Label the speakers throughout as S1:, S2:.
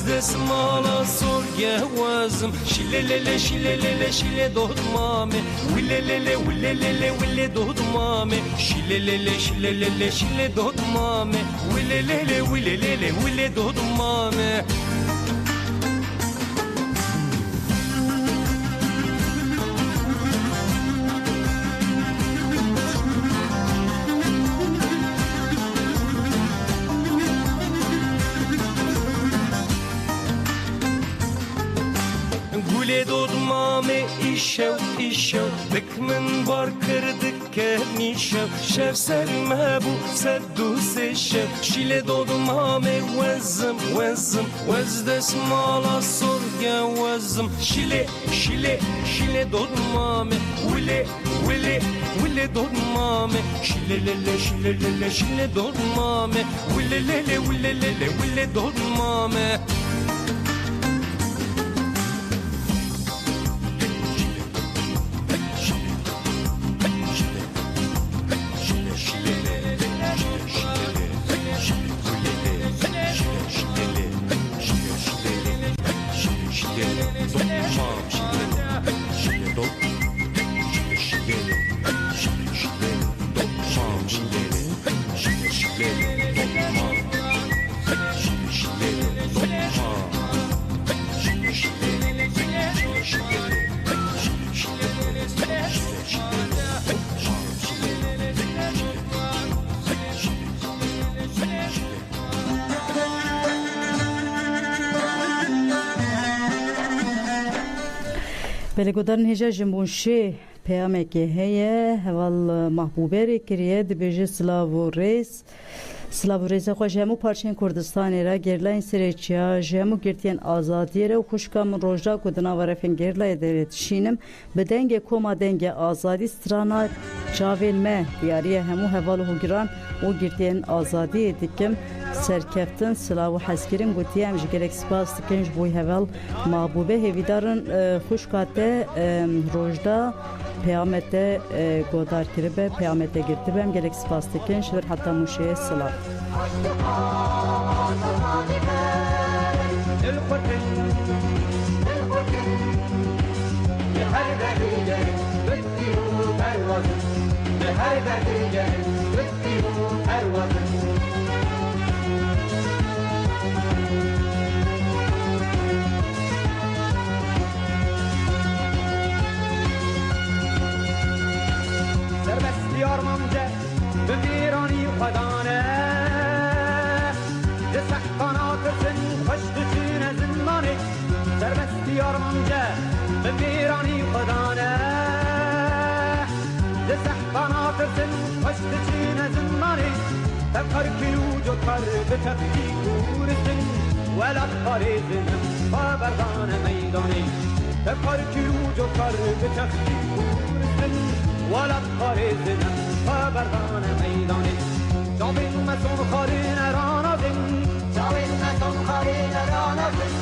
S1: دسمالا سرگه وزم شللله شللله شل دودمامه وللله وللله ول دودمامه شللله شللله شل دودمامه وللله وللله ول دودمامه Gule dodmame işev işev Bıkmın bar kırdık kemişev Şev serme bu seddu seşev Şile dodmame vezzim vezzim Vez desmala sorge vezzim Şile şile şile dodmame Vile vile vile dodmame Şilelele şilelele şile dodmame Vilelele vilelele vile dodmame
S2: بلگودارن هجا جنبونشه پیامه که هیه هوال محبوبه کریه دبیجه سلاو ریز خوش همو پارچین کردستانی را گرلاین سریچیا جمو گرتین آزادی را و خوشکام روژا کدنا و رفین گرلای دیرت شینم به دنگ کوما دنگ آزادی سترانا چاویل مه دیاریه همو هوال هوگران و گرتین آزادی دیکم سرکفتن سلاو حسکرین گوتی هم جگرک سپاس دکنج بوی هوال محبوبه هویدارن خوشکاته روژدا پیامته گودار کرده پیامته گرفته بهم گرک سپاس دکنج و حتی موشه سلاو
S3: Yarmanca bir خدانه جسح قناطرسن خشتشين زماني سربست يارمانجا بميراني خدانه جسح قناطرسن خشتشين زماني تبقر كيلو جوتر بتفكي كورسن ولا تقاريزن فبردان ميداني تبقر كيلو جوتر بتفكي كورسن ولا تقاريزن فبردان ميداني جاوين مسون خارين رانازن جاوين مسون خارين رانازن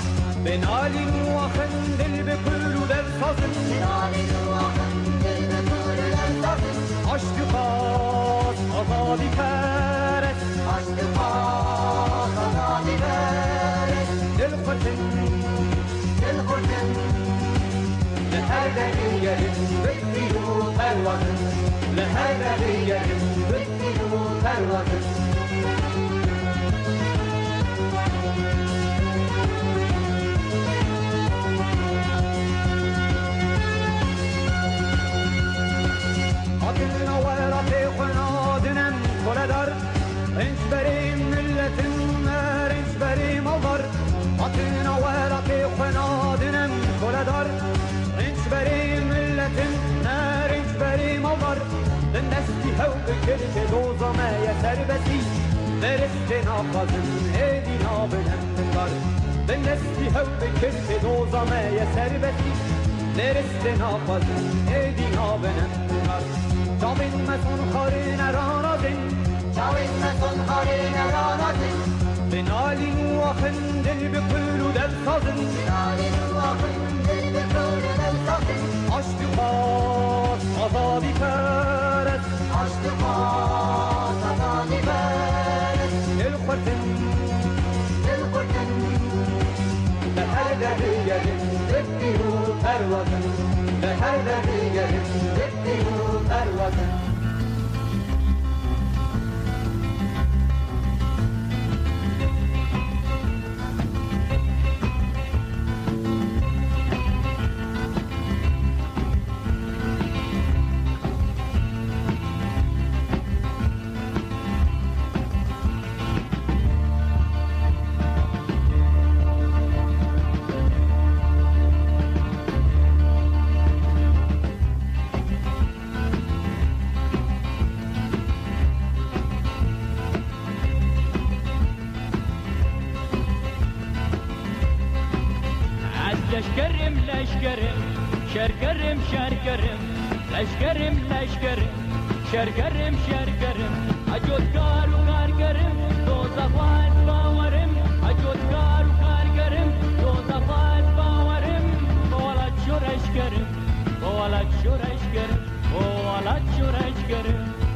S3: بنالي نواخن دل بكل دل سازن بنالي نواخن دل بكل دل سازن عشق خاص آزادی پرست عشق خاص آزادی پرست دل خودن لهر دقیقه بکیو پروازن لهر دقیقه بکیو پروازن آدنا ورات خنادنم کلدار رنج بریم ملتن رنج بریم آور آدنا ورات خنادنم کلدار رنج بریم ملتن رنج بریم آور دنستی هو بکرد دوزامه سربسی درست ناقازن هدینا بلندن دنستی هو بکرد دوزامه سربسی درست ناقازن هدینا بلندن جاوین مسون خارین رانازن جاوین مسون خارین رانازن بنالی نواخن دل بکل و دل سازن بنالی نواخن دل بکل و دل سازن عشق خاص آزادی پرست عشق خاص آزادی پرست دل خورتن جدي وثروة لهر دقيقة جدي وثروة
S4: لشكرم لشكرم شركرم شركرم لشكرم لشكرم شركرم شركرم اجود کار و کارگرم دوزخوات باورم اجود کار و کارگرم دوزخوات باورم بولد شورش کرم بولد شورش کرم بولد شورش کرم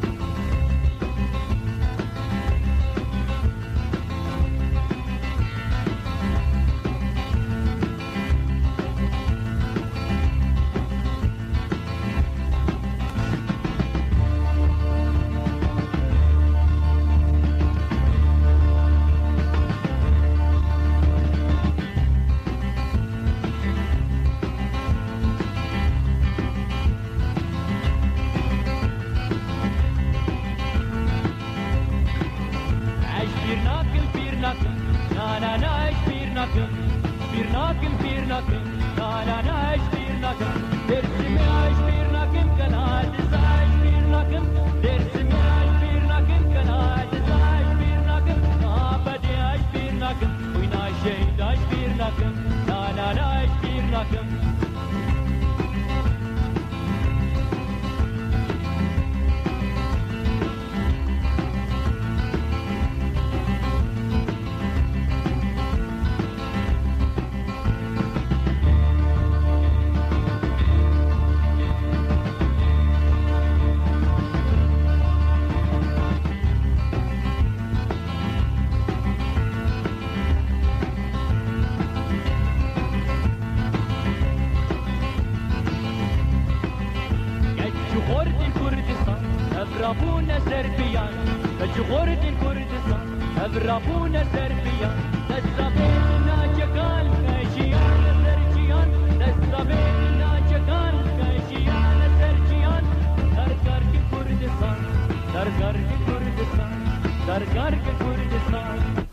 S4: أبرابونا سربيان فجغورد كردستان أبرابونا سربيان تستبيلنا جكال كايشيان سرجيان تستبيلنا جكال كايشيان سرجيان دركار كردستان دركار كردستان دركار كردستان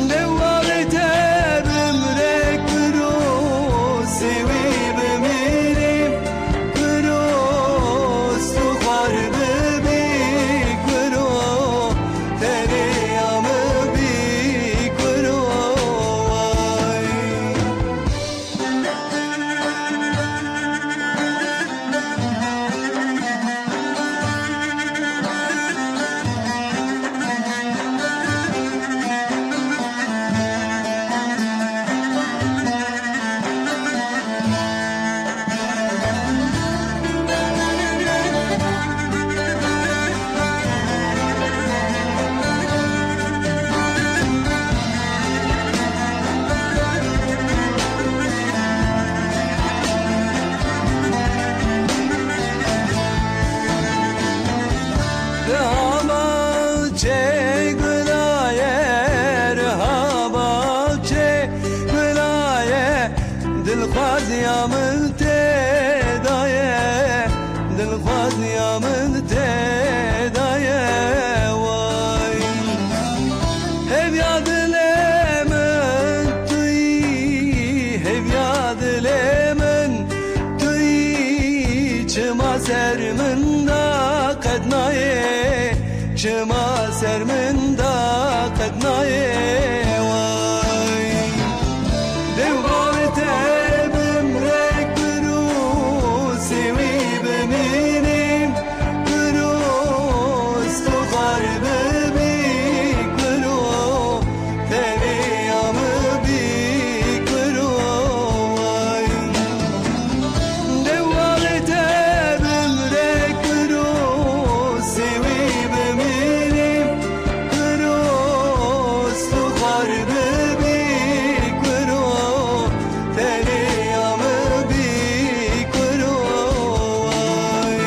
S5: Devam
S1: تدناي واي دوغارت بمرك بروسي وبمينيم بروس تغار ببيك برو تاني يوم بيك برو واي دوغارت بمرك بروسي وبمينيم بروس تغار ببيك برو تاني يوم بيك برو واي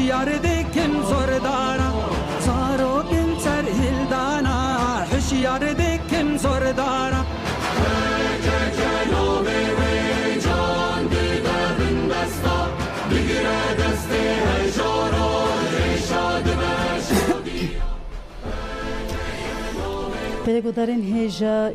S5: Yardikim zordana Zarokin serhildana Hiş yardikim zordana
S2: Pelegodarên hêja